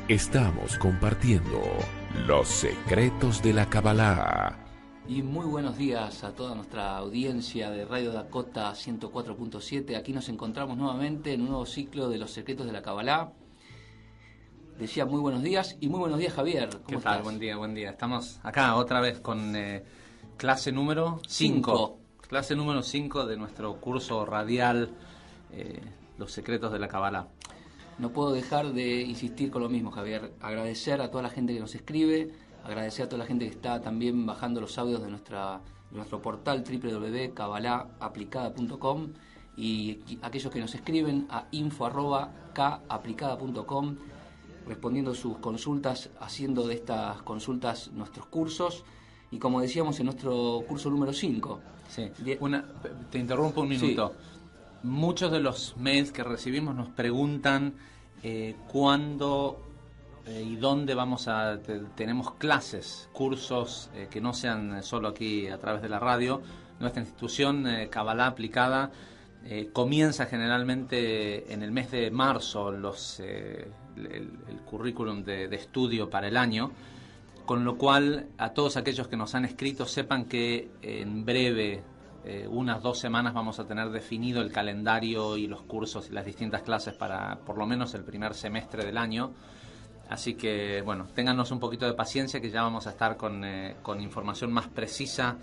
Estamos compartiendo los secretos de la Kabbalah. Y muy buenos días a toda nuestra audiencia de Radio Dakota 104.7. Aquí nos encontramos nuevamente en un nuevo ciclo de los secretos de la Kabbalah. Decía muy buenos días y muy buenos días, Javier. ¿Cómo estás? Buen día. Estamos acá otra vez con clase número 5. Clase número 5 de nuestro curso radial Los secretos de la Kabbalah. No puedo dejar de insistir con lo mismo, Javier. Agradecer a toda la gente que nos escribe, agradecer a toda la gente que está también bajando los audios de nuestro portal www.kabbalahaplicada.com y aquellos que nos escriben a info@kapaplicada.com respondiendo sus consultas, haciendo de estas consultas nuestros cursos y como decíamos en nuestro curso número 5. Sí. Te interrumpo un minuto. Sí. Muchos de los mails que recibimos nos preguntan cuándo y dónde tenemos clases, cursos que no sean solo aquí a través de la radio. Nuestra institución Kabbalah Aplicada comienza generalmente en el mes de marzo el currículum de estudio para el año, con lo cual a todos aquellos que nos han escrito sepan que en breve, unas 2 semanas, vamos a tener definido el calendario y los cursos y las distintas clases para por lo menos el primer semestre del año. Así que, bueno, téngannos un poquito de paciencia que ya vamos a estar con información más precisa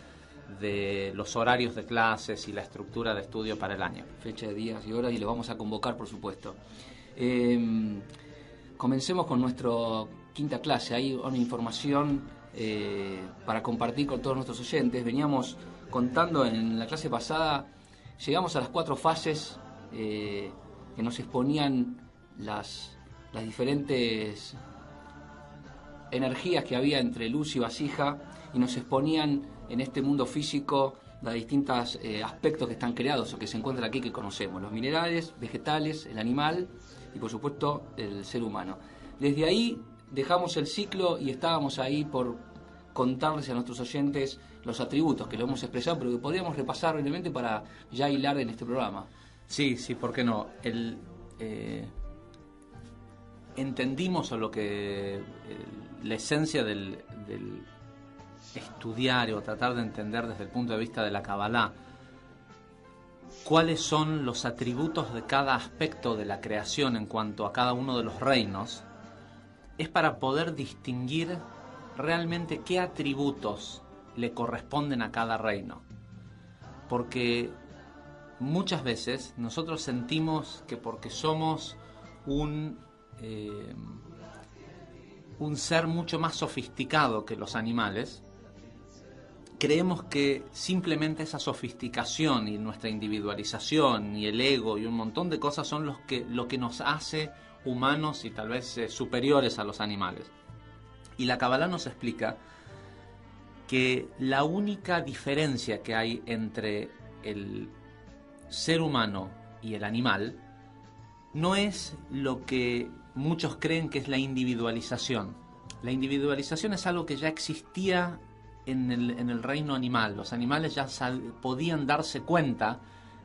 de los horarios de clases y la estructura de estudio para el año. Fecha de días y horas y lo vamos a convocar, por supuesto. Comencemos con nuestra quinta clase. Hay una información para compartir con todos nuestros oyentes. Veníamos contando en la clase pasada, llegamos a las 4 fases que nos exponían las diferentes energías que había entre luz y vasija y nos exponían en este mundo físico los distintos aspectos que están creados o que se encuentran aquí, que conocemos: los minerales, vegetales, el animal y por supuesto el ser humano. Desde ahí dejamos el ciclo y estábamos ahí por contarles a nuestros oyentes los atributos que lo hemos expresado, pero que podríamos repasar brevemente para ya hilar en este programa. Sí, ¿por qué no? Entendimos la esencia del estudiar o tratar de entender desde el punto de vista de la Kabbalah cuáles son los atributos de cada aspecto de la creación en cuanto a cada uno de los reinos. Es para poder distinguir realmente qué atributos le corresponden a cada reino, porque muchas veces nosotros sentimos que porque somos un ser mucho más sofisticado que los animales, creemos que simplemente esa sofisticación y nuestra individualización y el ego y un montón de cosas son lo que nos hace humanos y tal vez superiores a los animales. Y la Kabbalah nos explica que la única diferencia que hay entre el ser humano y el animal no es lo que muchos creen que es la individualización. La individualización es algo que ya existía en el reino animal. Los animales ya podían darse cuenta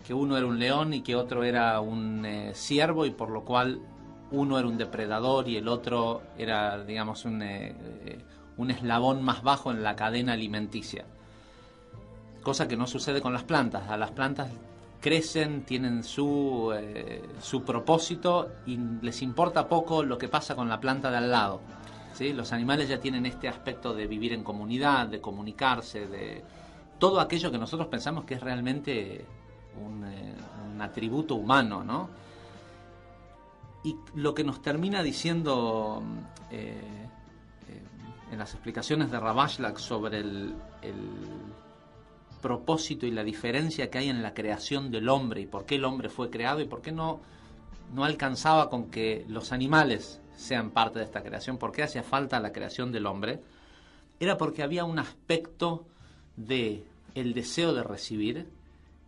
que uno era un león y que otro era un ciervo, y por lo cual uno era un depredador y el otro era, digamos, un eslabón más bajo en la cadena alimenticia. Cosa que no sucede con las plantas. A las plantas crecen, tienen su propósito y les importa poco lo que pasa con la planta de al lado, ¿sí? Los animales ya tienen este aspecto de vivir en comunidad, de comunicarse, de todo aquello que nosotros pensamos que es realmente un atributo humano, ¿no? Y lo que nos termina diciendo en las explicaciones de Ravashlag sobre el propósito y la diferencia que hay en la creación del hombre y por qué el hombre fue creado y por qué no alcanzaba con que los animales sean parte de esta creación, por qué hacía falta la creación del hombre, era porque había un aspecto de el deseo de recibir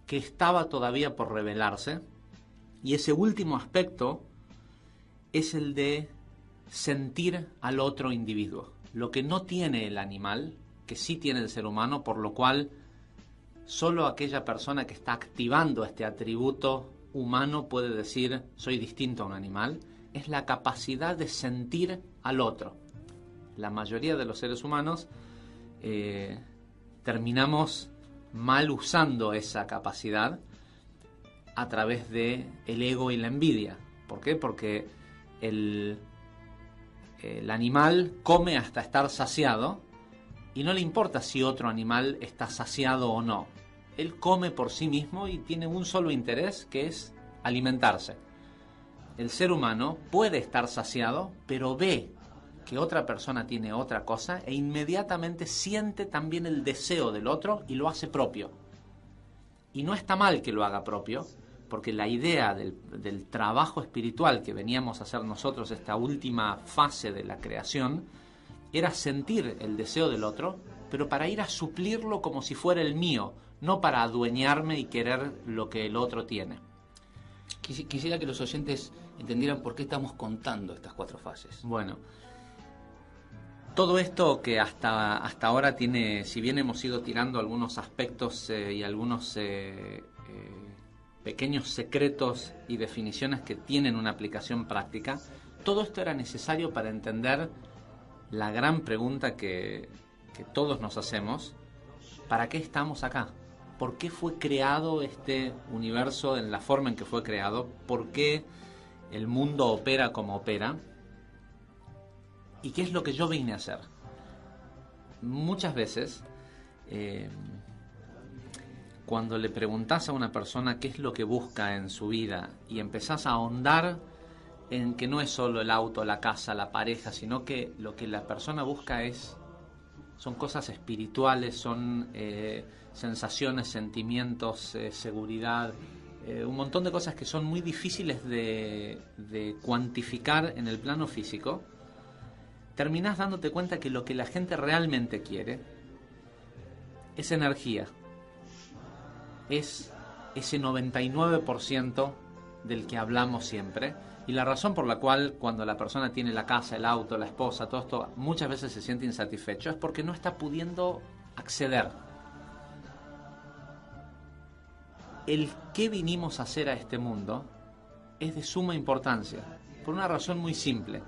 que estaba todavía por revelarse, y ese último aspecto es el de sentir al otro individuo, lo que no tiene el animal, que sí tiene el ser humano, por lo cual solo aquella persona que está activando este atributo humano puede decir soy distinto a un animal, es la capacidad de sentir al otro. La mayoría de los seres humanos terminamos mal usando esa capacidad a través de el ego y la envidia. ¿Por qué? Porque el animal come hasta estar saciado y no le importa si otro animal está saciado o no. Él come por sí mismo y tiene un solo interés, que es alimentarse. El ser humano puede estar saciado, pero ve que otra persona tiene otra cosa e inmediatamente siente también el deseo del otro y lo hace propio. Y no está mal que lo haga propio, porque la idea del trabajo espiritual que veníamos a hacer nosotros, esta última fase de la creación, era sentir el deseo del otro, pero para ir a suplirlo como si fuera el mío, no para adueñarme y querer lo que el otro tiene. Quisiera que los oyentes entendieran por qué estamos contando estas 4 fases. Bueno, todo esto que hasta ahora tiene, si bien hemos ido tirando algunos aspectos y algunos pequeños secretos y definiciones que tienen una aplicación práctica, todo esto era necesario para entender la gran pregunta que todos nos hacemos: ¿para qué estamos acá? ¿Por qué fue creado este universo en la forma en que fue creado? ¿Por qué el mundo opera como opera? ¿Y qué es lo que yo vine a hacer? Muchas veces, cuando le preguntás a una persona qué es lo que busca en su vida y empezás a ahondar en que no es solo el auto, la casa, la pareja, sino que lo que la persona busca son cosas espirituales, son sensaciones, sentimientos, seguridad, un montón de cosas que son muy difíciles de cuantificar en el plano físico, terminás dándote cuenta que lo que la gente realmente quiere es energía, es ese 99% del que hablamos siempre. Y la razón por la cual cuando la persona tiene la casa, el auto, la esposa, todo esto, muchas veces se siente insatisfecho, es porque no está pudiendo acceder. El qué vinimos a hacer a este mundo es de suma importancia, por una razón muy simple.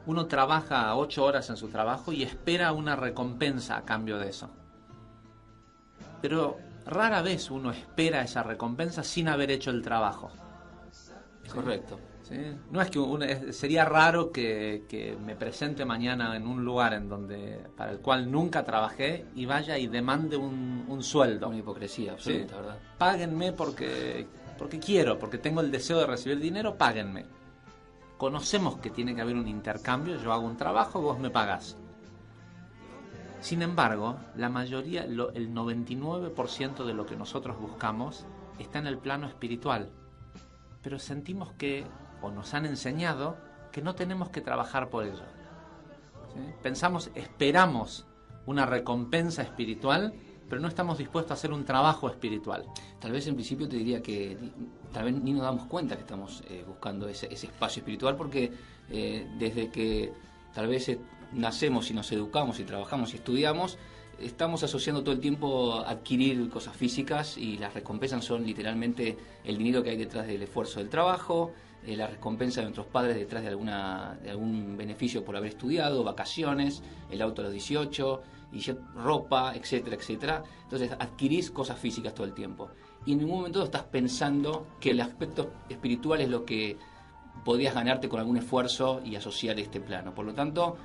Uno trabaja 8 horas en su trabajo y espera una recompensa a cambio de eso. Pero rara vez uno espera esa recompensa sin haber hecho el trabajo. Correcto. ¿Sí? No es que sería raro que me presente mañana en un lugar para el cual nunca trabajé y vaya y demande un sueldo. Una hipocresía absoluta, ¿sí? ¿Verdad? Páguenme porque quiero, porque tengo el deseo de recibir dinero, páguenme. Conocemos que tiene que haber un intercambio, yo hago un trabajo, vos me pagás. Sin embargo, la mayoría, el 99% de lo que nosotros buscamos está en el plano espiritual. Pero sentimos que, o nos han enseñado, que no tenemos que trabajar por ello. ¿Sí? Esperamos una recompensa espiritual, pero no estamos dispuestos a hacer un trabajo espiritual. Tal vez en principio te diría que tal vez ni nos damos cuenta que estamos buscando ese espacio espiritual, porque desde que tal vez nacemos y nos educamos y trabajamos y estudiamos, estamos asociando todo el tiempo a adquirir cosas físicas, y las recompensas son literalmente el dinero que hay detrás del esfuerzo del trabajo, la recompensa de nuestros padres detrás de algún beneficio por haber estudiado, vacaciones, el auto a los 18, y ropa, etcétera, etcétera. Entonces adquirís cosas físicas todo el tiempo y en ningún momento estás pensando que el aspecto espiritual es lo que podrías ganarte con algún esfuerzo y asociar este plano. Por lo tanto,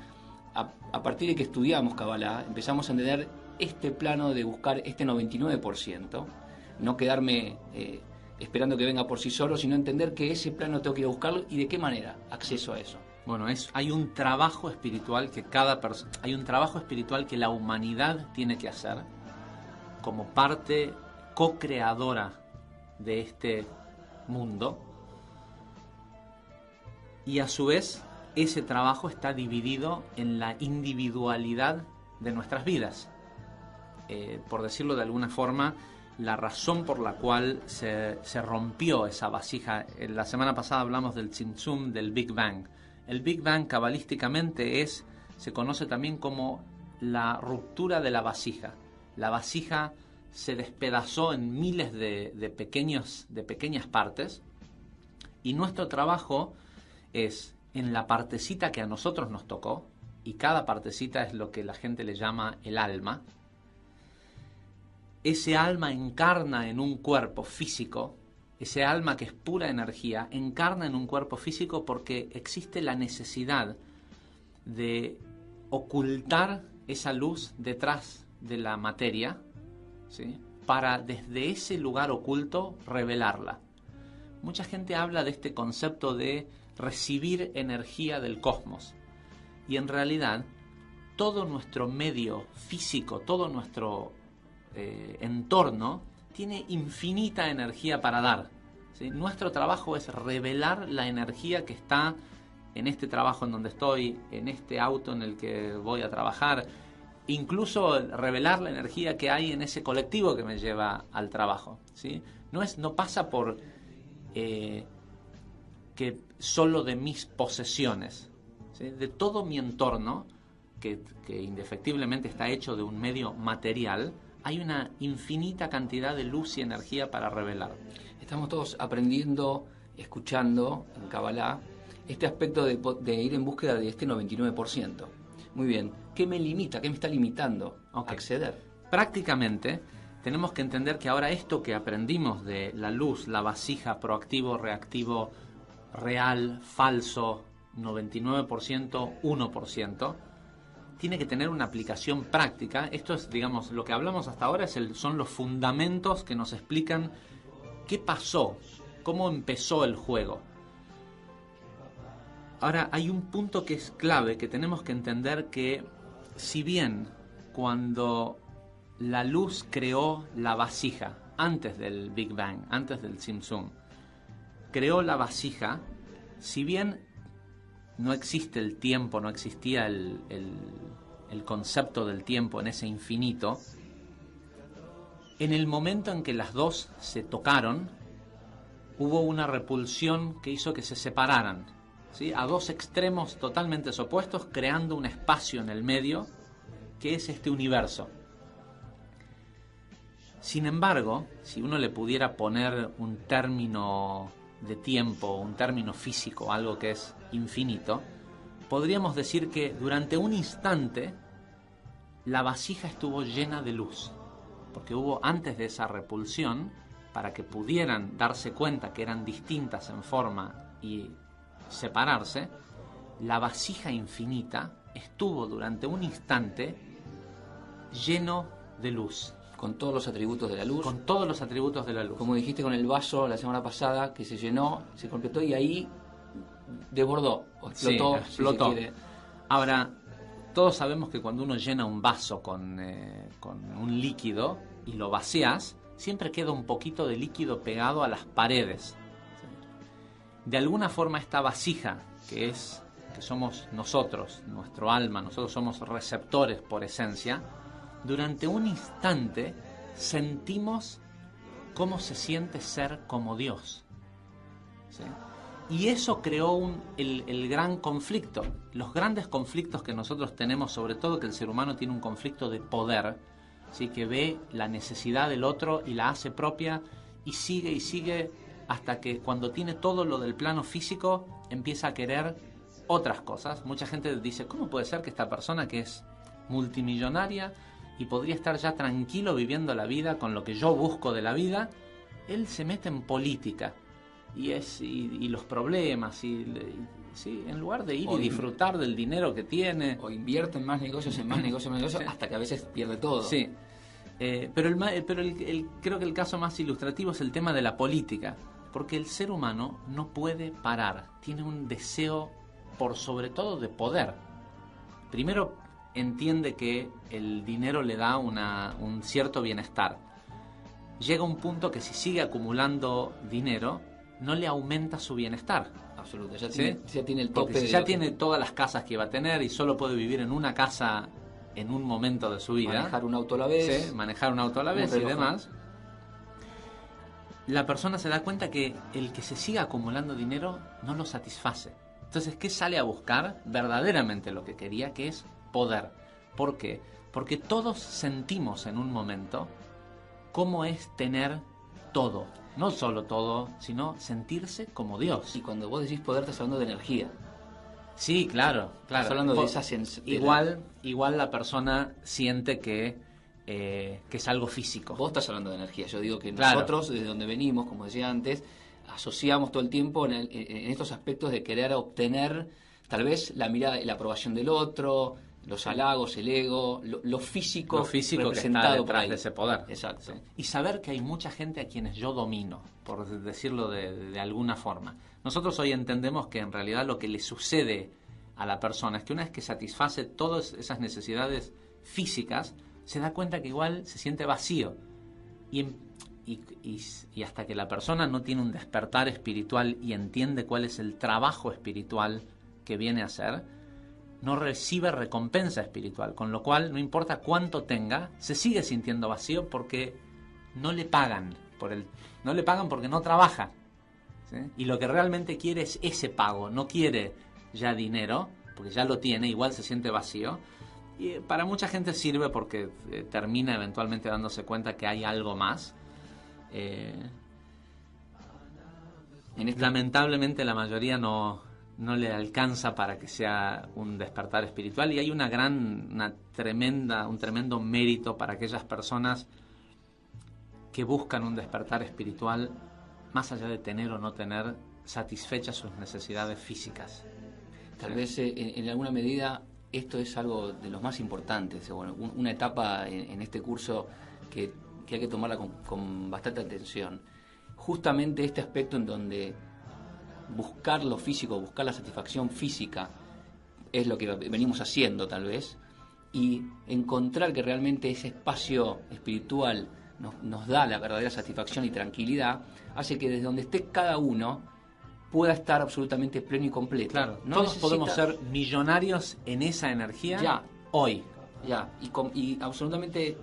a partir de que estudiamos Kabbalah, empezamos a entender este plano de buscar este 99%, no quedarme esperando que venga por sí solo, sino entender que ese plano tengo que ir a buscarlo y de qué manera acceso a eso. Bueno, hay un trabajo espiritual que hay un trabajo espiritual que la humanidad tiene que hacer como parte co-creadora de este mundo, y a su vez ese trabajo está dividido en la individualidad de nuestras vidas. Por decirlo de alguna forma, la razón por la cual se rompió esa vasija. La semana pasada hablamos del Tzimtzum, del Big Bang. El Big Bang cabalísticamente se conoce también como la ruptura de la vasija. La vasija se despedazó en miles de pequeñas partes, y nuestro trabajo es en la partecita que a nosotros nos tocó, y cada partecita es lo que la gente le llama el alma. Ese alma encarna en un cuerpo físico, ese alma que es pura energía, encarna en un cuerpo físico porque existe la necesidad de ocultar esa luz detrás de la materia, ¿sí?, para desde ese lugar oculto revelarla. Mucha gente habla de este concepto de recibir energía del cosmos, y en realidad todo nuestro medio físico, todo nuestro entorno tiene infinita energía para dar, ¿sí? Nuestro trabajo es revelar la energía que está en este trabajo en donde estoy, en este auto en el que voy a trabajar, incluso revelar la energía que hay en ese colectivo que me lleva al trabajo, ¿sí? No pasa por que solo de mis posesiones, ¿sí?, de todo mi entorno, que indefectiblemente está hecho de un medio material, hay una infinita cantidad de luz y energía para revelar. Estamos todos aprendiendo, escuchando en Kabbalah este aspecto de ir en búsqueda de este 99%. Muy bien, ¿qué me limita? ¿Qué me está limitando a acceder? Prácticamente tenemos que entender que ahora esto que aprendimos de la luz, la vasija, proactivo, reactivo, real, falso, 99%, 1%, tiene que tener una aplicación práctica. Esto es, digamos, lo que hablamos hasta ahora son los fundamentos que nos explican qué pasó, cómo empezó el juego. Ahora, hay un punto que es clave, que tenemos que entender que si bien cuando la luz creó la vasija, antes del Big Bang, antes del Tzimtzum, creó la vasija, si bien no existe el tiempo, no existía el concepto del tiempo en ese infinito, en el momento en que las dos se tocaron, hubo una repulsión que hizo que se separaran, ¿sí?, a dos extremos totalmente opuestos, creando un espacio en el medio que es este universo. Sin embargo, si uno le pudiera poner un término de tiempo, un término físico, algo que es infinito, podríamos decir que durante un instante la vasija estuvo llena de luz, porque hubo, antes de esa repulsión, para que pudieran darse cuenta que eran distintas en forma y separarse, la vasija infinita estuvo durante un instante lleno de luz. Con todos los atributos de la luz. Con todos los atributos de la luz. Como dijiste con el vaso la semana pasada, que se llenó, se completó y ahí desbordó, o explotó. Sí, explotó. Si se quiere. Ahora, todos sabemos que cuando uno llena un vaso con un líquido y lo vacías, siempre queda un poquito de líquido pegado a las paredes. De alguna forma esta vasija, que somos nosotros, nuestro alma, nosotros somos receptores por esencia, durante un instante sentimos cómo se siente ser como Dios, ¿sí? Y eso creó el gran conflicto. Los grandes conflictos que nosotros tenemos, sobre todo que el ser humano tiene un conflicto de poder, ¿sí?, que ve la necesidad del otro y la hace propia y sigue hasta que cuando tiene todo lo del plano físico empieza a querer otras cosas. Mucha gente dice, ¿cómo puede ser que esta persona que es multimillonaria y podría estar ya tranquilo viviendo la vida con lo que yo busco de la vida, él se mete en política y los problemas ¿sí? En lugar de ir y disfrutar del dinero que tiene, o invierte en más negocios, hasta que a veces pierde todo. Sí. Pero creo que el caso más ilustrativo es el tema de la política, porque el ser humano no puede parar, tiene un deseo por sobre todo de poder. Primero entiende que el dinero le da un cierto bienestar. Llega un punto que si sigue acumulando dinero, no le aumenta su bienestar. Absoluto, ya tiene el tope. Porque si ya tiene todas las casas que iba a tener y solo puede vivir en una casa en un momento de su vida. Manejar un auto a la vez. ¿Sí? Manejar un auto a la vez y demás. La persona se da cuenta que el que se siga acumulando dinero no lo satisface. Entonces, ¿qué sale a buscar? Verdaderamente lo que quería, que es poder. ¿Por qué? Porque todos sentimos en un momento cómo es tener todo. No solo todo, sino sentirse como Dios. Y cuando vos decís poder, estás hablando de energía. Sí, claro. Estás hablando de esa Igual la persona siente que es algo físico. Vos estás hablando de energía. Yo digo que Claro. nosotros, desde donde venimos, como decía antes, asociamos todo el tiempo en estos aspectos de querer obtener tal vez la mirada, la aprobación del otro, los halagos, el ego, lo físico, Lo físico que está representado por detrás ahí. de ese poder. Exacto. Sí. Y saber que hay mucha gente a quienes yo domino, por decirlo de alguna forma. Nosotros hoy entendemos que en realidad lo que le sucede a la persona es que una vez que satisface todas esas necesidades físicas, se da cuenta que igual se siente vacío. Y hasta que la persona no tiene un despertar espiritual y entiende cuál es el trabajo espiritual que viene a hacer, no recibe recompensa espiritual, con lo cual no importa cuánto tenga, se sigue sintiendo vacío porque no le pagan no le pagan porque no trabaja, ¿sí? Y lo que realmente quiere es ese pago, no quiere ya dinero, porque ya lo tiene, igual se siente vacío. Y para mucha gente sirve porque termina eventualmente dándose cuenta que hay algo más. Lamentablemente la mayoría no le alcanza para que sea un despertar espiritual, y hay un tremendo mérito para aquellas personas que buscan un despertar espiritual más allá de tener o no tener satisfechas sus necesidades físicas. Tal vez en alguna medida esto es algo de los más importantes. Bueno, una etapa en este curso que hay que tomarla con bastante atención. Justamente este aspecto en donde buscar lo físico, buscar la satisfacción física es lo que venimos haciendo tal vez, y encontrar que realmente ese espacio espiritual nos da la verdadera satisfacción y tranquilidad, hace que desde donde esté cada uno pueda estar absolutamente pleno y completo. Claro, no todos podemos ser millonarios en esa energía ya, hoy. Ya, y absolutamente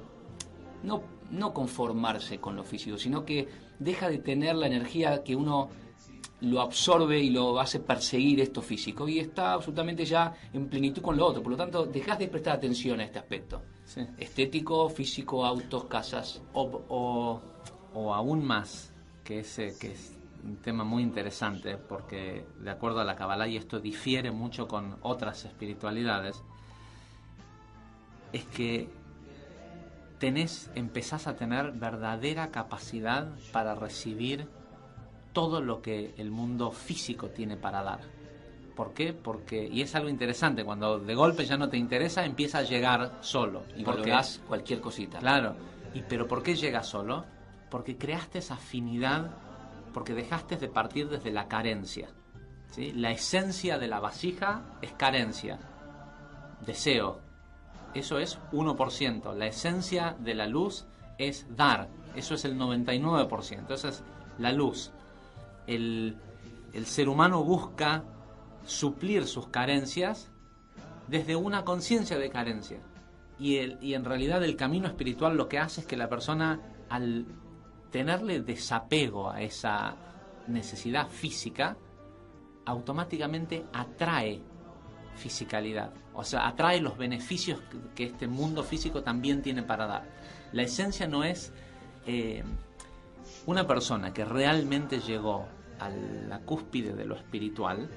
no conformarse con lo físico, sino que deja de tener la energía que uno lo absorbe y lo hace perseguir esto físico, y está absolutamente ya en plenitud con lo otro. Por lo tanto, dejas de prestar atención a este aspecto. Sí. Estético, físico, autos, casas. O aún más, que es un tema muy interesante, porque de acuerdo a la Kabbalah, y esto difiere mucho con otras espiritualidades, es que empezás a tener verdadera capacidad para recibir todo lo que el mundo físico tiene para dar. ¿Por qué? Porque, y es algo interesante, cuando de golpe ya no te interesa, empieza a llegar solo. Y valorás cualquier cosita. Claro. ¿Pero por qué llega solo? Porque creaste esa afinidad, porque dejaste de partir desde la carencia, ¿sí? La esencia de la vasija es carencia, deseo. Eso es 1%. La esencia de la luz es dar. Eso es el 99%. Esa es la luz. El ser humano busca suplir sus carencias desde una conciencia de carencia. Y en realidad el camino espiritual lo que hace es que la persona, al tenerle desapego a esa necesidad física, automáticamente atrae fisicalidad. O sea, atrae los beneficios que este mundo físico también tiene para dar. La esencia no es una persona que realmente llegó a la cúspide de lo espiritual.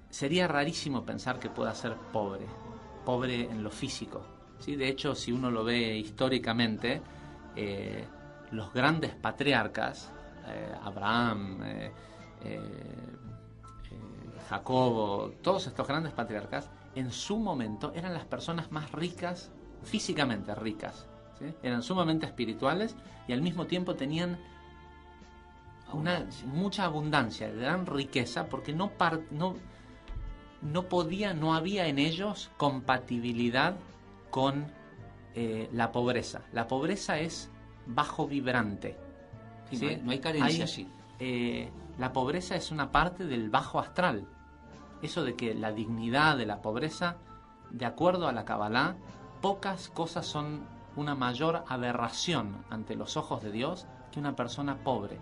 Sería rarísimo pensar que pueda ser pobre en lo físico, ¿sí? De hecho, si uno lo ve históricamente, los grandes patriarcas, Abraham, Jacobo, todos estos grandes patriarcas, en su momento eran las personas más ricas, físicamente ricas, ¿sí? Eran sumamente espirituales y al mismo tiempo tenían mucha abundancia, gran riqueza, porque no había en ellos compatibilidad con la pobreza. La pobreza es bajo vibrante, ¿sí? No hay carencia así. La pobreza es una parte del bajo astral. Eso de que la dignidad de la pobreza, de acuerdo a la Kabbalah, pocas cosas son una mayor aberración ante los ojos de Dios que una persona pobre,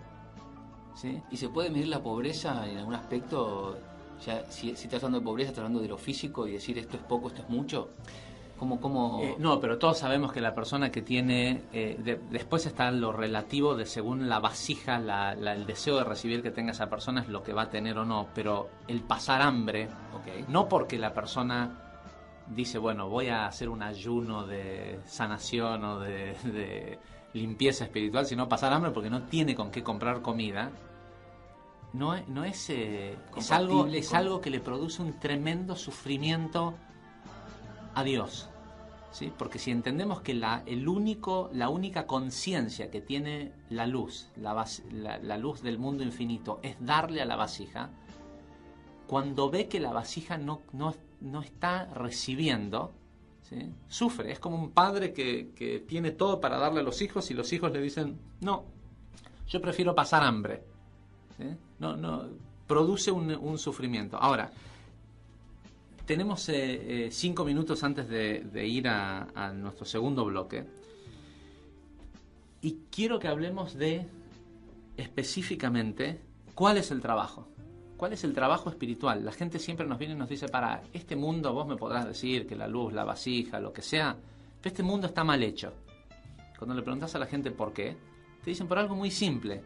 ¿sí? ¿Y se puede medir la pobreza en algún aspecto? Ya, si estás hablando de pobreza, estás hablando de lo físico y decir esto es poco, esto es mucho. No, pero todos sabemos que la persona que tiene... después está lo relativo de según la vasija, el deseo de recibir que tenga esa persona es lo que va a tener o no. Pero el pasar hambre, no porque la persona dice, bueno, voy a hacer un ayuno de sanación o de limpieza espiritual, sino pasar hambre porque no tiene con qué comprar comida, es algo que le produce un tremendo sufrimiento a Dios, ¿sí? Porque si entendemos que la única conciencia que tiene la luz, la luz del mundo infinito, es darle a la vasija, cuando ve que la vasija no está recibiendo, ¿sí? Sufre. Es como un padre que tiene todo para darle a los hijos y los hijos le dicen, no, yo prefiero pasar hambre, ¿sí? No, produce un sufrimiento. Ahora, tenemos 5 minutos antes de ir a nuestro segundo bloque y quiero que hablemos de específicamente cuál es el trabajo. ¿Cuál es el trabajo espiritual? La gente siempre nos viene y nos dice, para este mundo vos me podrás decir que la luz, la vasija, lo que sea, pero este mundo está mal hecho. Cuando le preguntas a la gente por qué, te dicen por algo muy simple.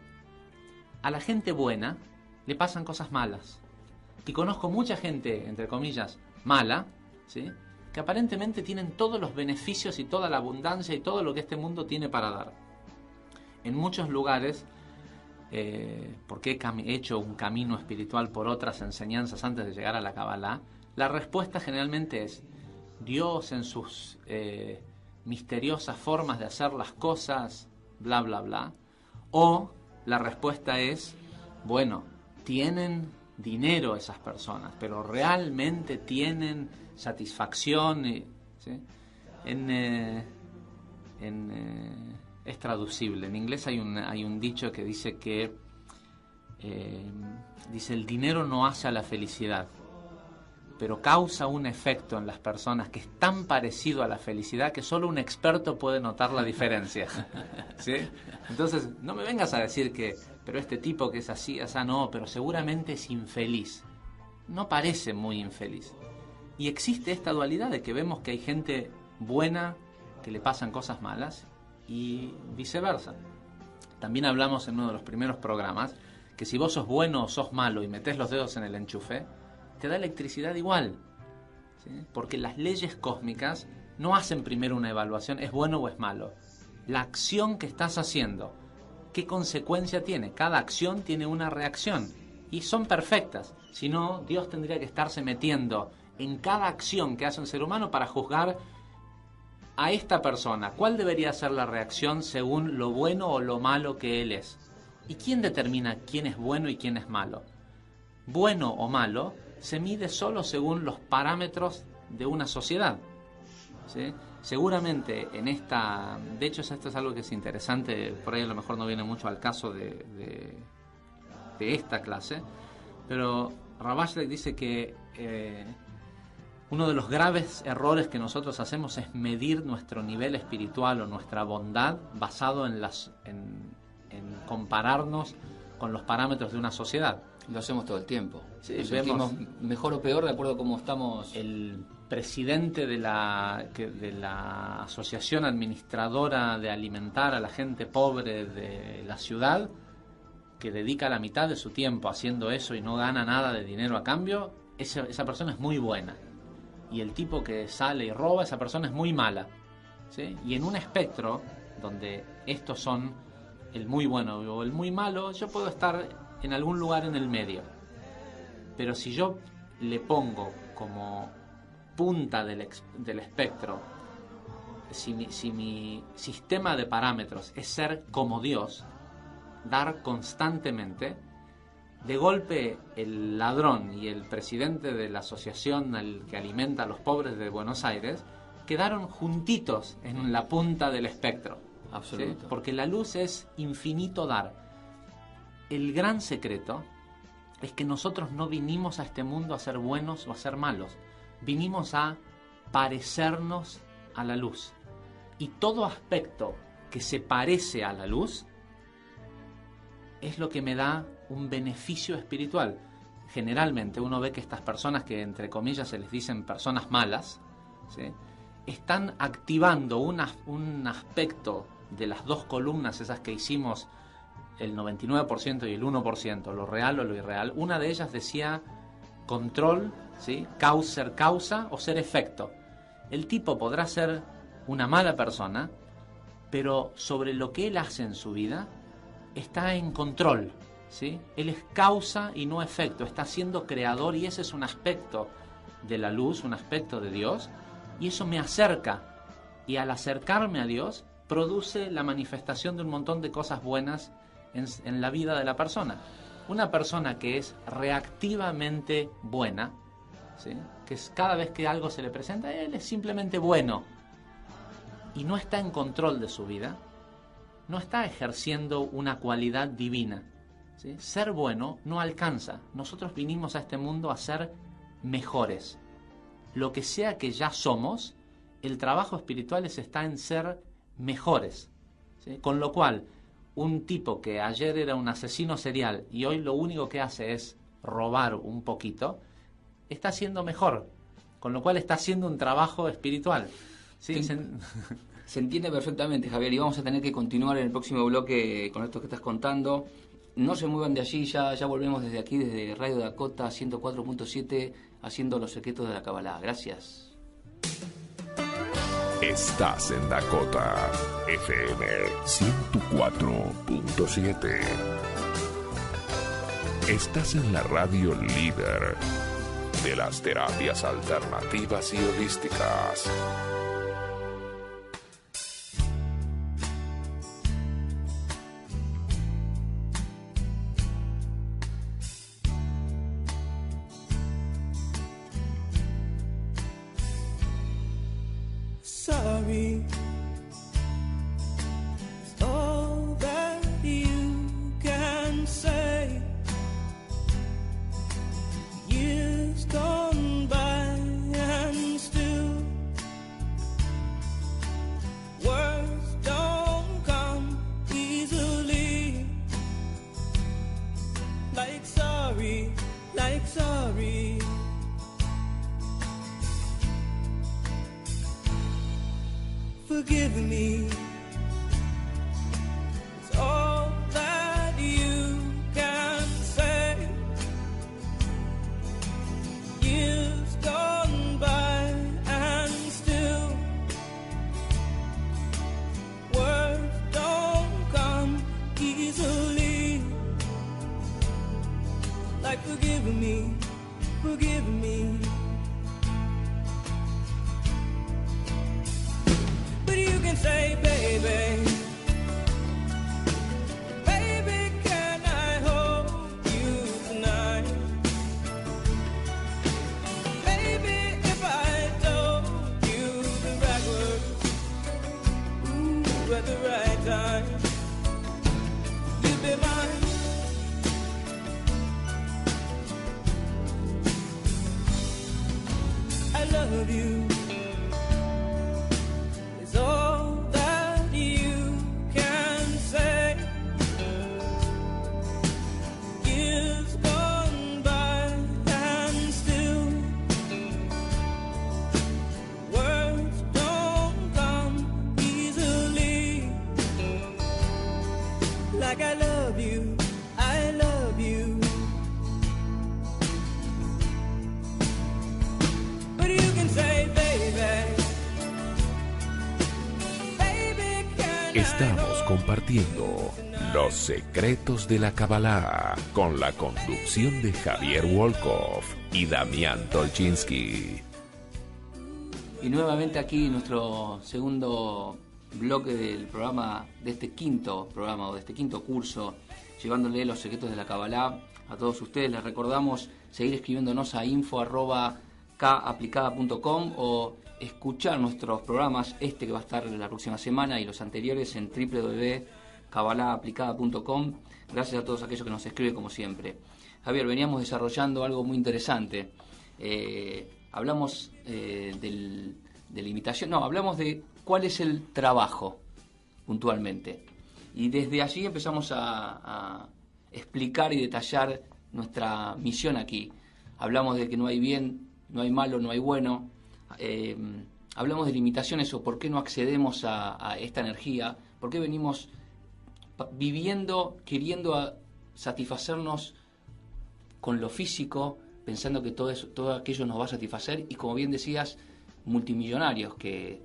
A la gente buena le pasan cosas malas. Y conozco mucha gente, entre comillas, mala, ¿sí? Que aparentemente tienen todos los beneficios y toda la abundancia y todo lo que este mundo tiene para dar. En muchos lugares, porque he hecho un camino espiritual por otras enseñanzas antes de llegar a la Kabbalah, la respuesta generalmente es Dios en sus misteriosas formas de hacer las cosas, bla, bla, bla. O la respuesta es, bueno, tienen dinero esas personas, pero realmente tienen satisfacción, ¿sí? Es traducible. En inglés hay un dicho que dice que dice el dinero no hace a la felicidad, pero causa un efecto en las personas que es tan parecido a la felicidad que solo un experto puede notar la diferencia, ¿sí? Entonces, no me vengas a decir que, pero este tipo que es así, no, pero seguramente es infeliz. No parece muy infeliz. Y existe esta dualidad de que vemos que hay gente buena que le pasan cosas malas y viceversa. También hablamos en uno de los primeros programas que si vos sos bueno o sos malo y metés los dedos en el enchufe, te da electricidad igual, ¿sí? Porque las leyes cósmicas no hacen primero una evaluación, es bueno o es malo. La acción que estás haciendo, ¿qué consecuencia tiene? Cada acción tiene una reacción y son perfectas. Si no, Dios tendría que estarse metiendo en cada acción que hace un ser humano para juzgar a esta persona. ¿Cuál debería ser la reacción según lo bueno o lo malo que él es? ¿Y quién determina quién es bueno y quién es malo? Bueno o malo se mide solo según los parámetros de una sociedad, ¿sí? Seguramente en esta... De hecho, esto es algo que es interesante, por ahí a lo mejor no viene mucho al caso de esta clase, pero Ravashlik dice que uno de los graves errores que nosotros hacemos es medir nuestro nivel espiritual o nuestra bondad basado en compararnos con los parámetros de una sociedad. Lo hacemos todo el tiempo. Sí, nos sentimos mejor o peor de acuerdo a cómo estamos. El presidente de la asociación administradora de alimentar a la gente pobre de la ciudad, que dedica la mitad de su tiempo haciendo eso y no gana nada de dinero a cambio, esa persona es muy buena. Y el tipo que sale y roba, esa persona es muy mala, ¿sí? Y en un espectro donde estos son el muy bueno o el muy malo, yo puedo estar en algún lugar en el medio. Pero si yo le pongo como punta del espectro, si mi sistema de parámetros es ser como Dios, dar constantemente, de golpe el ladrón y el presidente de la asociación que alimenta a los pobres de Buenos Aires quedaron juntitos en la punta del espectro. Absoluto. ¿Sí? Porque la luz es infinito dar. El gran secreto es que nosotros no vinimos a este mundo a ser buenos o a ser malos. Vinimos a parecernos a la luz. Y todo aspecto que se parece a la luz es lo que me da un beneficio espiritual. Generalmente uno ve que estas personas que entre comillas se les dicen personas malas, ¿sí? están activando un aspecto de las dos columnas, esas que hicimos, el 99% y el 1%, lo real o lo irreal. Una de ellas decía control, ¿sí? Ser causa o ser efecto. El tipo podrá ser una mala persona, pero sobre lo que él hace en su vida está en control, ¿sí? Él es causa y no efecto, está siendo creador, y ese es un aspecto de la luz, un aspecto de Dios, y eso me acerca, y al acercarme a Dios produce la manifestación de un montón de cosas buenas en la vida de la persona. Una persona que es reactivamente buena, ¿sí? Que es cada vez que algo se le presenta, él es simplemente bueno y no está en control de su vida, no está ejerciendo una cualidad divina, ¿sí? Ser bueno no alcanza. Nosotros vinimos a este mundo a ser mejores. Lo que sea que ya somos, el trabajo espiritual está en ser mejores, ¿sí? Con lo cual, un tipo que ayer era un asesino serial y hoy lo único que hace es robar un poquito, está siendo mejor, con lo cual está haciendo un trabajo espiritual, ¿sí? Se entiende perfectamente, Javier, y vamos a tener que continuar en el próximo bloque con esto que estás contando. No se muevan de allí, ya volvemos desde aquí, desde Radio Dakota 104.7, haciendo Los Secretos de la Kabbalah. Gracias. Estás en Dakota FM 104.7. Estás en la radio líder de las terapias alternativas y holísticas. Sorry, it's all that you can say. Years gone by and still words don't come easily. Like sorry, like sorry. Forgive me. It's all that you can say. Years gone by and still words don't come easily. Like forgive me, forgive me. Say, baby, baby, can I hold you tonight? Baby, if I told you the right words, ooh, at the right time, you'd be mine. I love you. It's all I love you, I love you. But you can say, baby, baby, can Estamos compartiendo Los Secretos de la Kabbalah con la conducción de Javier Wolkoff y Damián Tolchinsky. Y nuevamente aquí nuestro segundo bloque del programa, de este quinto programa o de este quinto curso, llevándole Los Secretos de la Kabbalah a todos ustedes. Les recordamos seguir escribiéndonos a info@kaplicada.com o escuchar nuestros programas, este que va a estar la próxima semana y los anteriores en www.kabbalahaplicada.com. Gracias a todos aquellos que nos escriben como siempre. Javier, veníamos desarrollando algo muy interesante. Hablamos de la imitación, no, hablamos de cuál es el trabajo puntualmente. Y desde allí empezamos a explicar y detallar nuestra misión aquí. Hablamos de que no hay bien, no hay malo, no hay bueno. hablamos de limitaciones o por qué no accedemos a esta energía, por qué venimos viviendo, queriendo satisfacernos con lo físico, pensando que todo aquello nos va a satisfacer, y como bien decías, multimillonarios que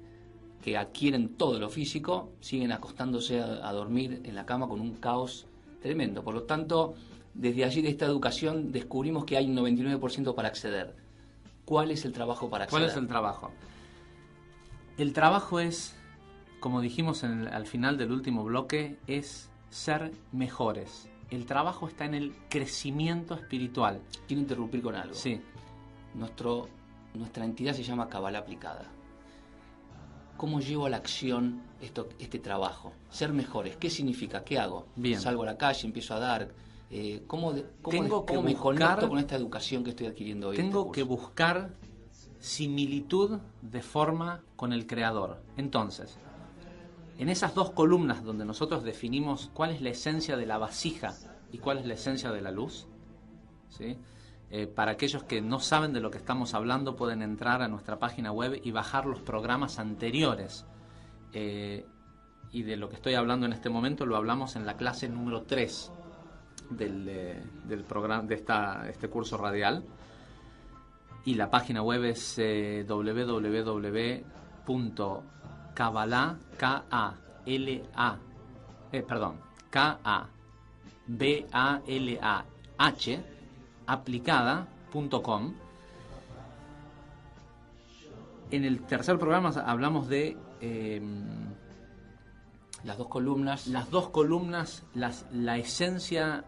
adquieren todo lo físico siguen acostándose a dormir en la cama con un caos tremendo. Por lo tanto, desde allí de esta educación descubrimos que hay un 99% para acceder. ¿Cuál es el trabajo para acceder? ¿Cuál es el trabajo? El trabajo es, como dijimos al final del último bloque, es ser mejores. El trabajo está en el crecimiento espiritual. Quiero interrumpir con algo. Sí. Nuestra entidad se llama Kabbalah aplicada. ¿Cómo llevo a la acción este trabajo? Ser mejores. ¿Qué significa? ¿Qué hago? Bien. Salgo a la calle, empiezo a dar. ¿Cómo me buscar, conecto con esta educación que estoy adquiriendo hoy? Tengo que buscar similitud de forma con el Creador. Entonces, en esas dos columnas donde nosotros definimos cuál es la esencia de la vasija y cuál es la esencia de la luz, ¿sí? Para aquellos que no saben de lo que estamos hablando, pueden entrar a nuestra página web y bajar los programas anteriores. Y de lo que estoy hablando en este momento lo hablamos en la clase número 3 del programa, de este curso radial. Y la página web es Kabalah aplicada.com. En el tercer programa hablamos de las dos columnas. La esencia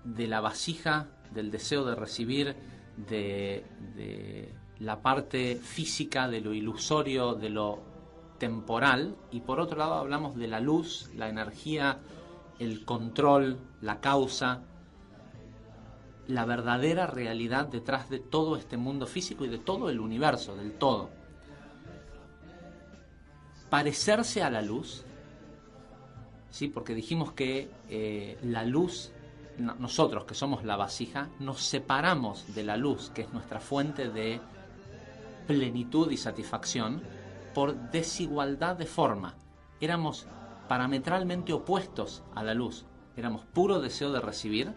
de la vasija, del deseo de recibir, de la parte física, de lo ilusorio, de lo temporal. Y por otro lado hablamos de la luz, la energía, el control, la causa, la verdadera realidad detrás de todo este mundo físico y de todo el universo, del todo. Parecerse a la luz, ¿sí? Porque dijimos que la luz, nosotros que somos la vasija, nos separamos de la luz, que es nuestra fuente de plenitud y satisfacción, por desigualdad de forma. Éramos parametralmente opuestos a la luz. Éramos puro deseo de recibir.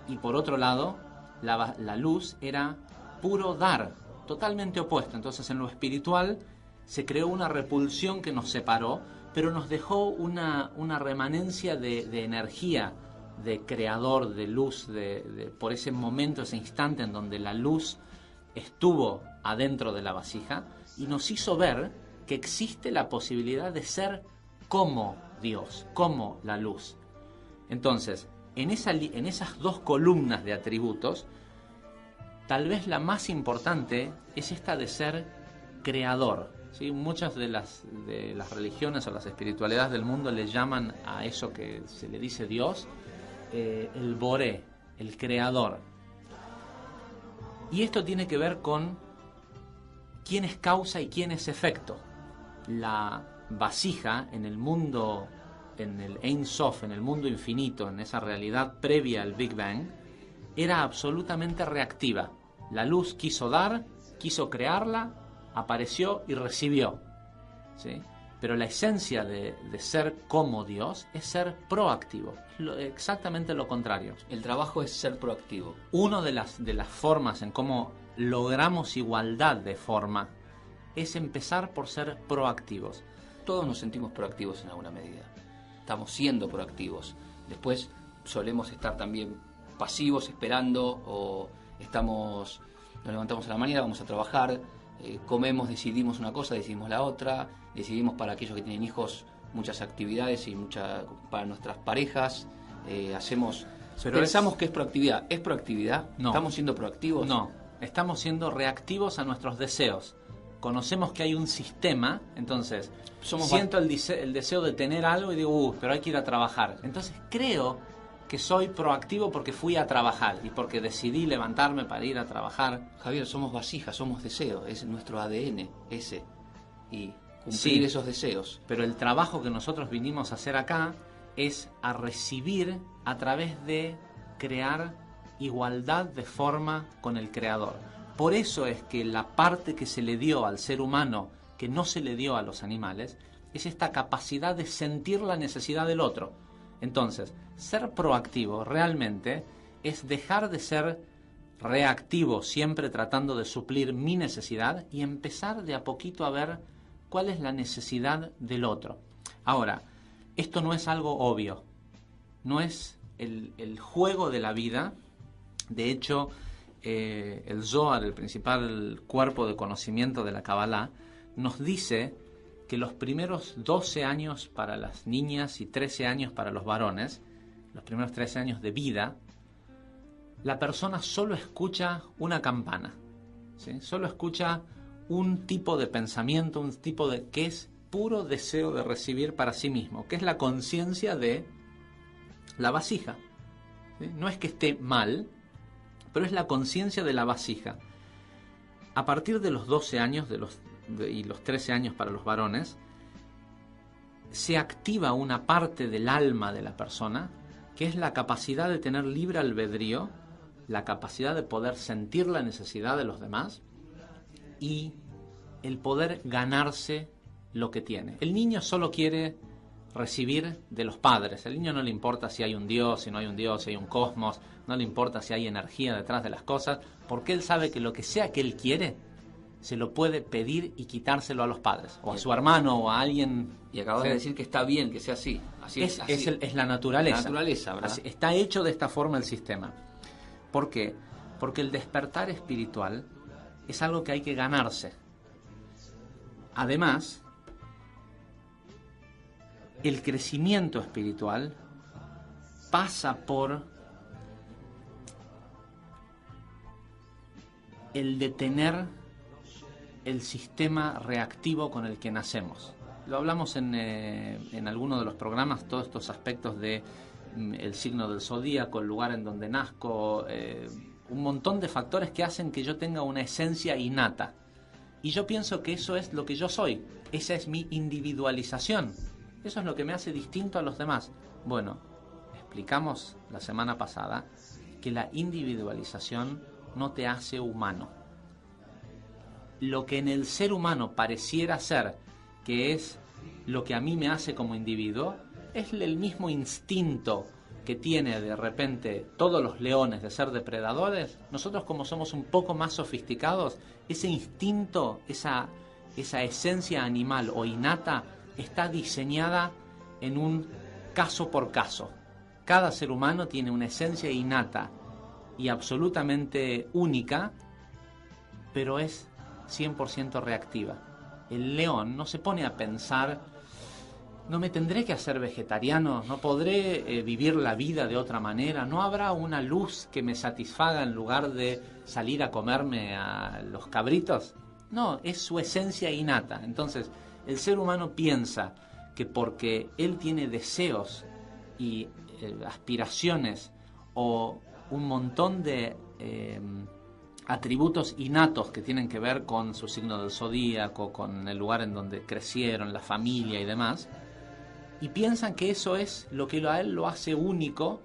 Y por otro lado, la luz era puro dar, totalmente opuesto. Entonces en lo espiritual se creó una repulsión que nos separó, pero nos dejó una remanencia de energía, de creador, de luz, por ese momento, ese instante en donde la luz estuvo adentro de la vasija, y nos hizo ver que existe la posibilidad de ser como Dios, como la luz. Entonces, en esas dos columnas de atributos, tal vez la más importante es esta de ser creador, ¿sí? Muchas de las religiones o las espiritualidades del mundo le llaman a eso que se le dice Dios, el Boré, el creador. Y esto tiene que ver con quién es causa y quién es efecto. La vasija en el mundo, en el Ein Sof, en el mundo infinito, en esa realidad previa al Big Bang, era absolutamente reactiva. La luz quiso dar, quiso crearla, apareció y recibió, ¿sí? Pero la esencia de ser como Dios es ser proactivo, exactamente lo contrario. El trabajo es ser proactivo. Una de las formas en cómo logramos igualdad de forma es empezar por ser proactivos. Todos nos sentimos proactivos en alguna medida. Estamos siendo proactivos. Después solemos estar también pasivos, esperando, o nos levantamos a la mañana, vamos a trabajar, comemos, decidimos una cosa, decidimos la otra, decidimos para aquellos que tienen hijos muchas actividades y para nuestras parejas, pensamos que es proactividad. ¿Es proactividad? No. ¿Estamos siendo proactivos? No, estamos siendo reactivos a nuestros deseos. Conocemos que hay un sistema, entonces siento el deseo de tener algo y digo, pero hay que ir a trabajar. Entonces creo que soy proactivo porque fui a trabajar y porque decidí levantarme para ir a trabajar. Javier, somos vasijas, somos deseos, es nuestro ADN ese, y cumplir esos deseos. Pero el trabajo que nosotros vinimos a hacer acá es a recibir a través de crear igualdad de forma con el Creador. Por eso es que la parte que se le dio al ser humano, que no se le dio a los animales, es esta capacidad de sentir la necesidad del otro. Entonces, ser proactivo realmente es dejar de ser reactivo, siempre tratando de suplir mi necesidad, y empezar de a poquito a ver cuál es la necesidad del otro. Ahora, esto no es algo obvio, no es el juego de la vida. De hecho, el Zohar, el principal cuerpo de conocimiento de la Kabbalah, nos dice que los primeros 12 años para las niñas y 13 años para los varones, los primeros 13 años de vida, la persona solo escucha una campana, ¿sí? Solo escucha un tipo de pensamiento, un tipo de que es puro deseo de recibir para sí mismo, que es la conciencia de la vasija, ¿sí? No es que esté mal, pero es la conciencia de la vasija. A partir de los 12 años y los 13 años para los varones, se activa una parte del alma de la persona, que es la capacidad de tener libre albedrío, la capacidad de poder sentir la necesidad de los demás y el poder ganarse lo que tiene. El niño solo quiere recibir de los padres. El niño no le importa si hay un Dios, si no hay un Dios, si hay un cosmos, no le importa si hay energía detrás de las cosas, porque él sabe que lo que sea que él quiere, se lo puede pedir y quitárselo a los padres, o a su hermano, o a alguien. Y acabas de decir que está bien que sea así. Es la naturaleza. La naturaleza, ¿verdad? Así, está hecho de esta forma el sistema. ¿Por qué? Porque el despertar espiritual es algo que hay que ganarse. Además, el crecimiento espiritual pasa por el detener el sistema reactivo con el que nacemos. Lo hablamos en alguno de los programas, todos estos aspectos de el signo del zodíaco, el lugar en donde nazco, un montón de factores que hacen que yo tenga una esencia innata. Y yo pienso que eso es lo que yo soy, esa es mi individualización, eso es lo que me hace distinto a los demás. Bueno, explicamos la semana pasada que la individualización no te hace humano. Lo que en el ser humano pareciera ser que es lo que a mí me hace como individuo, es el mismo instinto que tiene de repente todos los leones de ser depredadores. Nosotros, como somos un poco más sofisticados, ese instinto, esa esencia animal o innata está diseñada en un caso por caso. Cada ser humano tiene una esencia innata y absolutamente única, pero es 100% reactiva. El león no se pone a pensar: no me tendré que hacer vegetariano, no podré vivir la vida de otra manera, no habrá una luz que me satisfaga en lugar de salir a comerme a los cabritos. No, es su esencia innata. Entonces, el ser humano piensa que porque él tiene deseos y aspiraciones o un montón de atributos innatos que tienen que ver con su signo del zodíaco, con el lugar en donde crecieron, la familia y demás, y piensan que eso es lo que a él lo hace único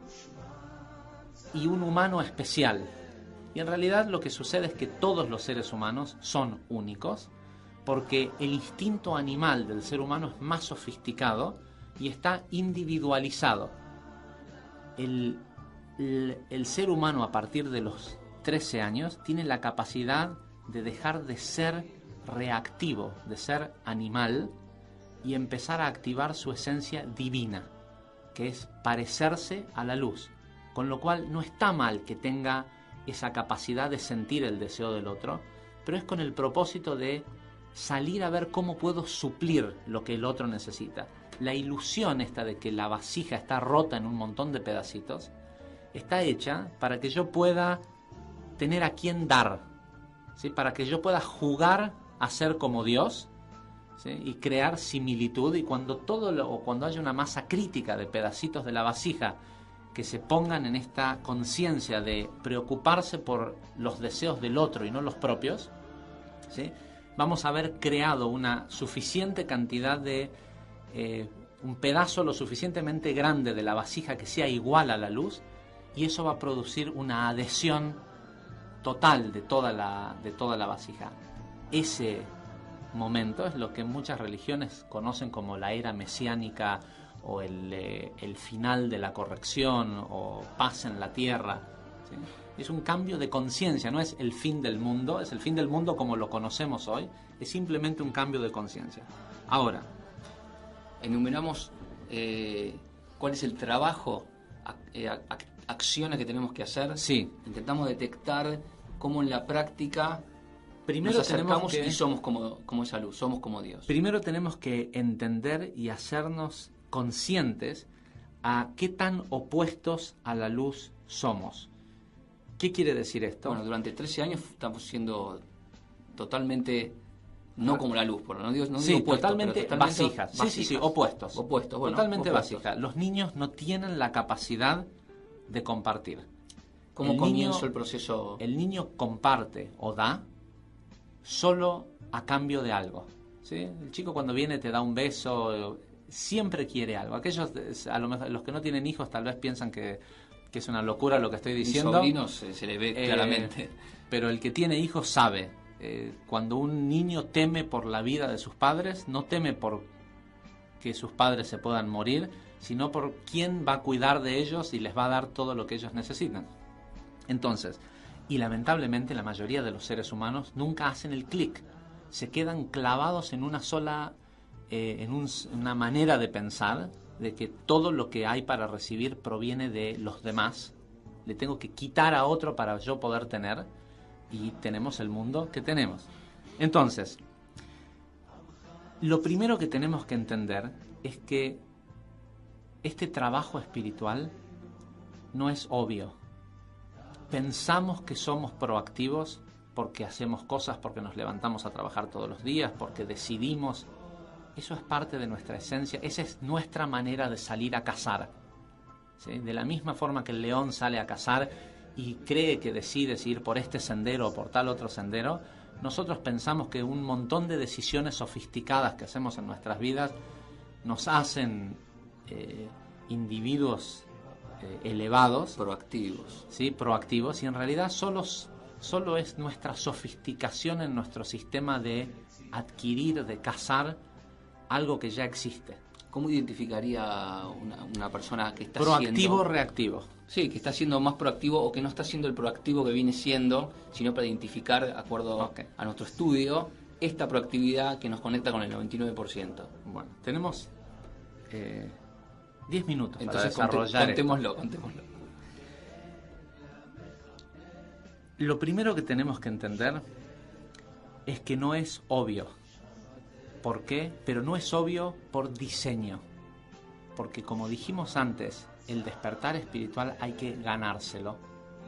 y un humano especial. Y en realidad lo que sucede es que todos los seres humanos son únicos, porque el instinto animal del ser humano es más sofisticado y está individualizado. El ser humano, a partir de los 13 años, tiene la capacidad de dejar de ser reactivo, de ser animal, y empezar a activar su esencia divina, que es parecerse a la luz. Con lo cual no está mal que tenga esa capacidad de sentir el deseo del otro, pero es con el propósito de salir a ver cómo puedo suplir lo que el otro necesita. La ilusión esta de que la vasija está rota en un montón de pedacitos está hecha para que yo pueda tener a quien dar, ¿sí? Para que yo pueda jugar a ser como Dios, ¿sí? Y crear similitud, y cuando cuando haya una masa crítica de pedacitos de la vasija que se pongan en esta conciencia de preocuparse por los deseos del otro y no los propios, ¿sí? Vamos a haber creado una suficiente cantidad de un pedazo lo suficientemente grande de la vasija que sea igual a la luz, y eso va a producir una adhesión total de toda la vasija. Ese momento es lo que muchas religiones conocen como la era mesiánica o el final de la corrección o paz en la tierra, ¿sí? Es un cambio de conciencia, no es el fin del mundo, es el fin del mundo como lo conocemos hoy, es simplemente un cambio de conciencia. Ahora, enumeramos cuál es el trabajo, acciones que tenemos que hacer. sí, Intentamos detectar cómo en la práctica primero nos tenemos acercamos que... y somos como esa luz, somos como Dios. Primero tenemos que entender y hacernos conscientes a qué tan opuestos a la luz somos. ¿Qué quiere decir esto? Bueno, durante 13 años estamos siendo totalmente, no como la luz, no digo sí, opuestos, totalmente pero vasijas. Sí, opuestos. Opuestos, bueno, totalmente opuestos. vasijas. Los niños no tienen la capacidad de compartir. ¿Cómo El comienzo niño- el proceso? El niño comparte o da solo a cambio de algo, ¿sí? El chico cuando viene te da un beso, siempre quiere algo. Aquellos, a lo mejor, los que no tienen hijos tal vez piensan que es una locura lo que estoy Mis diciendo. sobrinos se le ve claramente. Pero el que tiene hijos sabe. Cuando un niño teme por la vida de sus padres, no teme por que sus padres se puedan morir, sino por quién va a cuidar de ellos y les va a dar todo lo que ellos necesitan. Entonces, y lamentablemente la mayoría de los seres humanos nunca hacen el clic, se quedan clavados en una sola, una manera de pensar, de que todo lo que hay para recibir proviene de los demás, le tengo que quitar a otro para yo poder tener, y tenemos el mundo que tenemos. Entonces, lo primero que tenemos que entender es que este trabajo espiritual no es obvio. Pensamos que somos proactivos porque hacemos cosas, porque nos levantamos a trabajar todos los días, porque decidimos. Eso es parte de nuestra esencia, esa es nuestra manera de salir a cazar, ¿sí? De la misma forma que el león sale a cazar y cree que decide si ir por este sendero o por tal otro sendero, nosotros pensamos que un montón de decisiones sofisticadas que hacemos en nuestras vidas nos hacen individuos elevados, Proactivos. ¿sí? Proactivos, y en realidad solo es nuestra sofisticación en nuestro sistema de adquirir, de cazar algo que ya existe. ¿Cómo identificaría una persona que está Proactivo, siendo... reactivo. Sí, que está siendo más proactivo o que no está siendo el proactivo que viene siendo, sino para identificar, de acuerdo a nuestro estudio, esta proactividad que nos conecta con el 99%. Bueno, tenemos 10 minutos Entonces, para desarrollar contémoslo. Lo primero que tenemos que entender es que no es obvio. ¿Por qué? Pero no es obvio por diseño. Porque como dijimos antes, el despertar espiritual hay que ganárselo,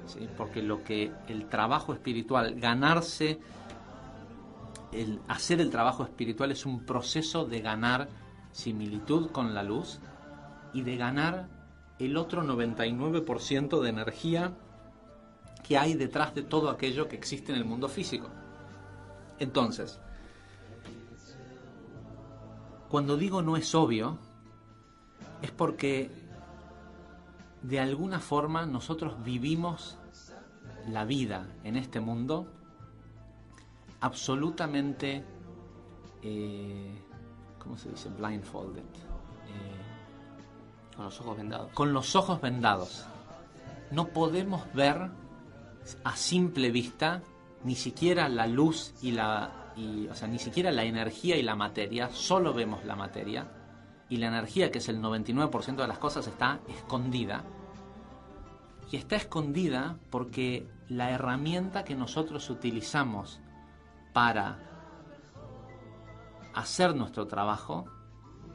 ¿sí? Porque el trabajo espiritual, hacer el trabajo espiritual es un proceso de ganar similitud con la luz y de ganar el otro 99% de energía que hay detrás de todo aquello que existe en el mundo físico. Entonces, cuando digo no es obvio, es porque de alguna forma nosotros vivimos la vida en este mundo absolutamente, ¿cómo se dice? Blindfolded. Con los ojos vendados. Con los ojos vendados. No podemos ver a simple vista ni siquiera la luz ni siquiera la energía y la materia, solo vemos la materia, y la energía, que es el 99% de las cosas, está escondida. Y está escondida porque la herramienta que nosotros utilizamos para hacer nuestro trabajo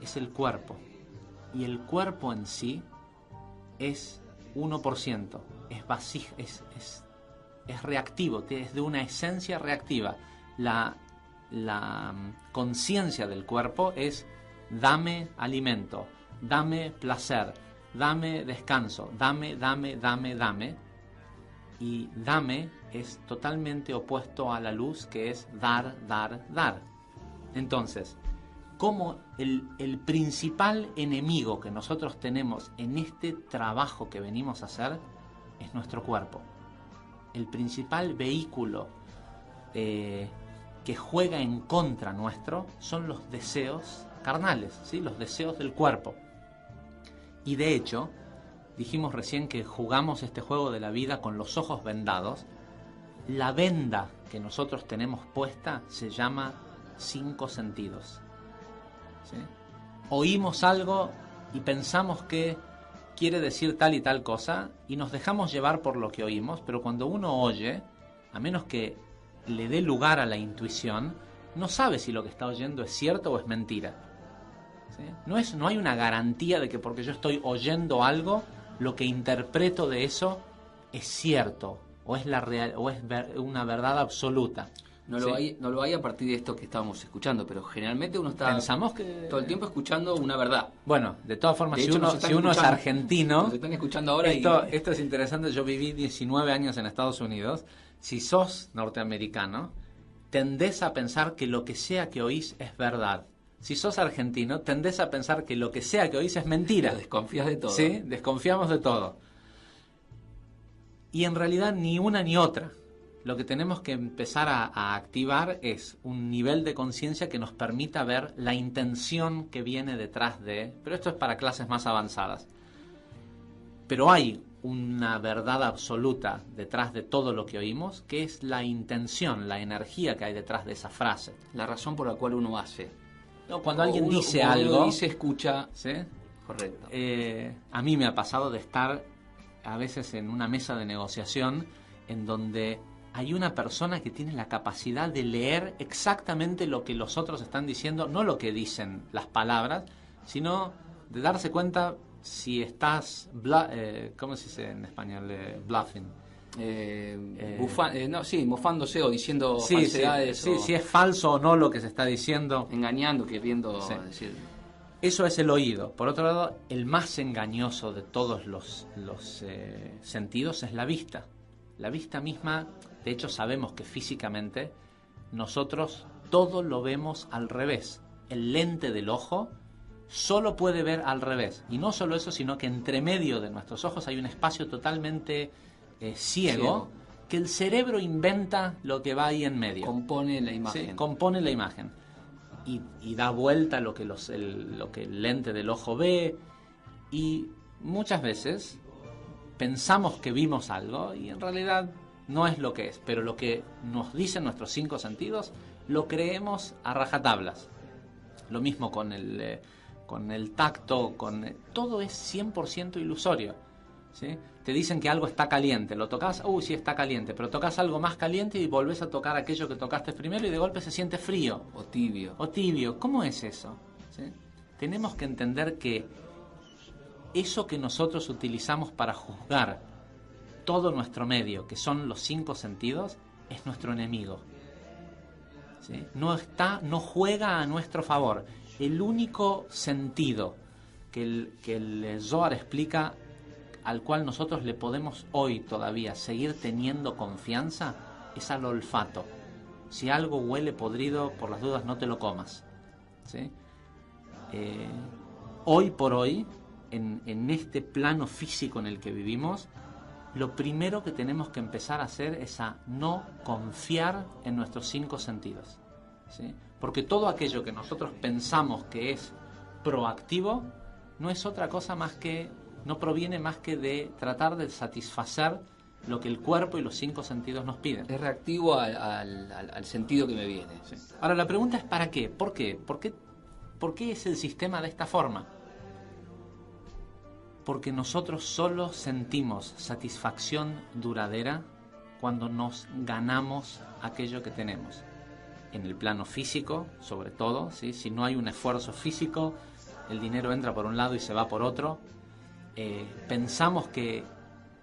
es el cuerpo. Y el cuerpo en sí es 1%, es vasija, es reactivo, es de una esencia reactiva. La conciencia del cuerpo es: dame alimento, dame placer, dame descanso, dame. Y dame es totalmente opuesto a la luz, que es dar. Entonces, como el principal enemigo que nosotros tenemos en este trabajo que venimos a hacer es nuestro cuerpo. el principal vehículo que juega en contra nuestro son los deseos carnales, ¿sí? Los deseos del cuerpo. Y de hecho, dijimos recién que jugamos este juego de la vida con los ojos vendados. La venda que nosotros tenemos puesta se llama 5 sentidos, ¿sí? Oímos algo y pensamos que quiere decir tal y tal cosa y nos dejamos llevar por lo que oímos, pero cuando uno oye, a menos que le dé lugar a la intuición, no sabe si lo que está oyendo es cierto o es mentira, ¿sí? No hay una garantía de que porque yo estoy oyendo algo, lo que interpreto de eso es cierto o es la real o es una verdad absoluta. No lo hay a partir de esto que estábamos escuchando, pero generalmente uno está Pensamos que todo el tiempo escuchando una verdad. Bueno, de todas formas, De si hecho, uno es argentino, nos están escuchando ahora esto es interesante. Yo viví 19 años en Estados Unidos. Si sos norteamericano, tendés a pensar que lo que sea que oís es verdad. Si sos argentino, tendés a pensar que lo que sea que oís es mentira. Desconfías de todo. Sí, desconfiamos de todo. Y en realidad ni una ni otra. Lo que tenemos que empezar a activar es un nivel de conciencia que nos permita ver la intención que viene detrás de... Pero esto es para clases más avanzadas. Pero hay una verdad absoluta detrás de todo lo que oímos, que es la intención, la energía que hay detrás de esa frase. La razón por la cual uno hace. No, cuando alguien dice cuando algo... uno dice, escucha. ¿Sí? Correcto. A mí me ha pasado de estar a veces en una mesa de negociación en donde hay una persona que tiene la capacidad de leer exactamente lo que los otros están diciendo, no lo que dicen las palabras, sino de darse cuenta si estás, ¿cómo se dice en español? Bluffing. Mofándose o diciendo falsedades. Sí, si es falso o no lo que se está diciendo. Engañando, queriendo decir. Eso es el oído. Por otro lado, el más engañoso de todos los sentidos es la vista. La vista misma, de hecho sabemos que físicamente nosotros todo lo vemos al revés. El lente del ojo solo puede ver al revés. Y no solo eso, sino que entre medio de nuestros ojos hay un espacio totalmente ciego, que el cerebro inventa lo que va ahí en medio. Compone la imagen. Sí, compone la imagen. Y da vuelta lo que el lente del ojo ve. Y muchas veces pensamos que vimos algo y en realidad no es lo que es. Pero lo que nos dicen nuestros 5 sentidos lo creemos a rajatablas. Lo mismo con el tacto, todo es 100% ilusorio, ¿sí? Te dicen que algo está caliente, lo tocas, sí está caliente, pero tocas algo más caliente y volvés a tocar aquello que tocaste primero y de golpe se siente frío. O tibio. ¿Cómo es eso? ¿Sí? Tenemos que entender que eso que nosotros utilizamos para juzgar todo nuestro medio, que son los 5 sentidos, es nuestro enemigo, ¿sí? No juega a nuestro favor. El único sentido que el Zohar explica, al cual nosotros le podemos hoy todavía seguir teniendo confianza, es al olfato. Si algo huele podrido, por las dudas no te lo comas, ¿sí? Hoy por hoy, en este plano físico en el que vivimos, lo primero que tenemos que empezar a hacer es a no confiar en nuestros 5 sentidos, ¿sí? Porque todo aquello que nosotros pensamos que es proactivo no es otra cosa más que, no proviene más que de tratar de satisfacer lo que el cuerpo y los 5 sentidos nos piden. Es reactivo al sentido que me viene. Sí. Ahora la pregunta es ¿para qué? ¿Por qué? ¿Por qué es el sistema de esta forma? Porque nosotros solo sentimos satisfacción duradera cuando nos ganamos aquello que tenemos. En el plano físico, sobre todo, ¿sí? Si no hay un esfuerzo físico, el dinero entra por un lado y se va por otro. Pensamos que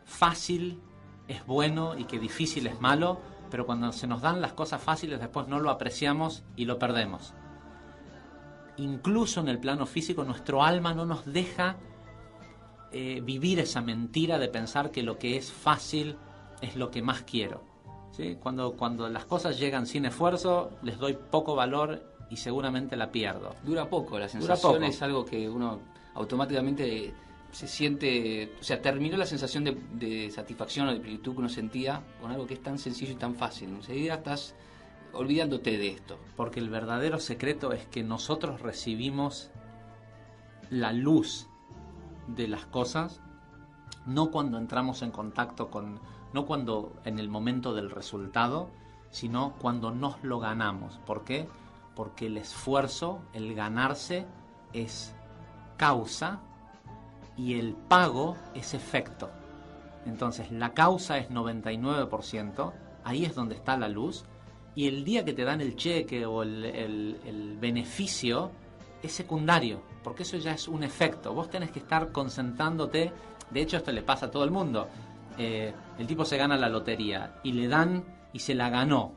fácil es bueno y que difícil es malo, pero cuando se nos dan las cosas fáciles después no lo apreciamos y lo perdemos. Incluso en el plano físico nuestro alma no nos deja vivir esa mentira de pensar que lo que es fácil es lo que más quiero, ¿sí? Cuando las cosas llegan sin esfuerzo, les doy poco valor y seguramente la pierdo. Dura poco, la sensación es algo que uno automáticamente se siente, o sea, terminó la sensación de satisfacción o de plenitud que uno sentía con algo que es tan sencillo y tan fácil. Enseguida estás olvidándote de esto. Porque el verdadero secreto es que nosotros recibimos la luz de las cosas, no cuando entramos en contacto con, no cuando en el momento del resultado, sino cuando nos lo ganamos. ¿Por qué? Porque el esfuerzo, el ganarse, es causa y el pago es efecto. Entonces la causa es 99%, ahí es donde está la luz, y el día que te dan el cheque o el beneficio es secundario, porque eso ya es un efecto. Vos tenés que estar concentrándote. De hecho, esto le pasa a todo el mundo. El tipo se gana la lotería y le dan y se la ganó.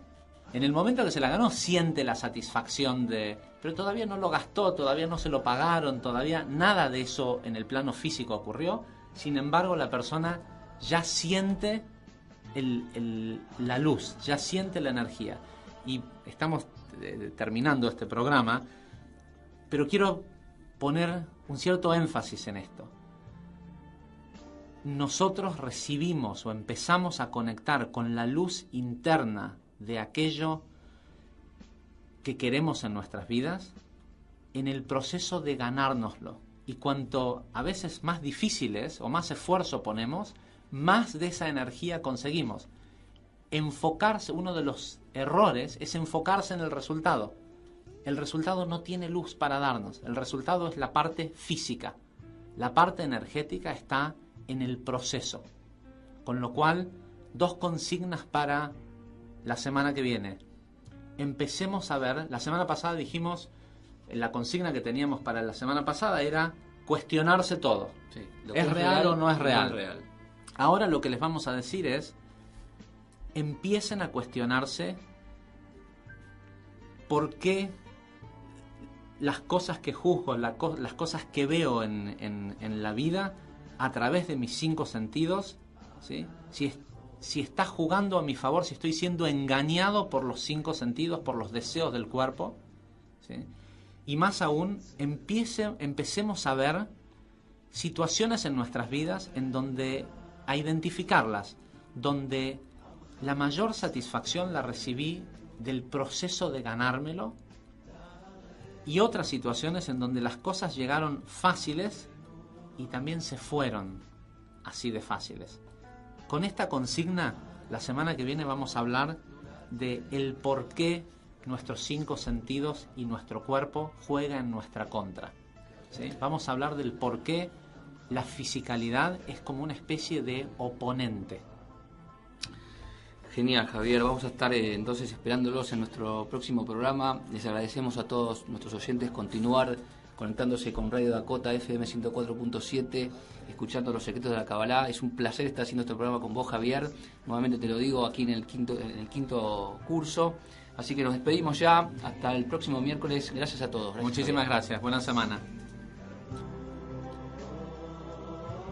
En el momento que se la ganó siente la satisfacción pero todavía no lo gastó, todavía no se lo pagaron, todavía nada de eso en el plano físico ocurrió. Sin embargo, la persona ya siente la luz, ya siente la energía. Y estamos terminando este programa, pero quiero poner un cierto énfasis en esto. Nosotros recibimos o empezamos a conectar con la luz interna de aquello que queremos en nuestras vidas en el proceso de ganárnoslo. Y cuanto a veces más difíciles o más esfuerzo ponemos, más de esa energía conseguimos. Enfocarse, uno de los errores es enfocarse en el resultado. El resultado no tiene luz para darnos. El resultado es la parte física. La parte energética está en el proceso. Con lo cual, 2 consignas para la semana que viene. Empecemos a ver, la semana pasada dijimos, la consigna que teníamos para la semana pasada era cuestionarse todo. Sí, ¿Es real o no es real? No es real. Ahora lo que les vamos a decir es, empiecen a cuestionarse por qué las cosas que juzgo, las cosas que veo en la vida a través de mis 5 sentidos, ¿sí? Si está jugando a mi favor, si estoy siendo engañado por los 5 sentidos, por los deseos del cuerpo, ¿sí? Y más aún, empecemos a ver situaciones en nuestras vidas a identificarlas, donde la mayor satisfacción la recibí del proceso de ganármelo, y otras situaciones en donde las cosas llegaron fáciles y también se fueron así de fáciles. Con esta consigna, la semana que viene vamos a hablar de el por qué nuestros 5 sentidos y nuestro cuerpo juegan en nuestra contra, ¿sí? Vamos a hablar del por qué la fisicalidad es como una especie de oponente. Genial, Javier. Vamos a estar entonces esperándolos en nuestro próximo programa. Les agradecemos a todos nuestros oyentes continuar conectándose con Radio Dakota FM 104.7, escuchando Los Secretos de la Kabbalah. Es un placer estar haciendo este programa con vos, Javier. Nuevamente te lo digo aquí en el quinto curso. Así que nos despedimos ya. Hasta el próximo miércoles. Gracias a todos. Muchísimas gracias. Buena semana.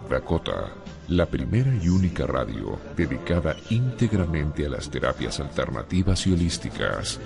Dakota, la primera y única radio dedicada íntegramente a las terapias alternativas y holísticas.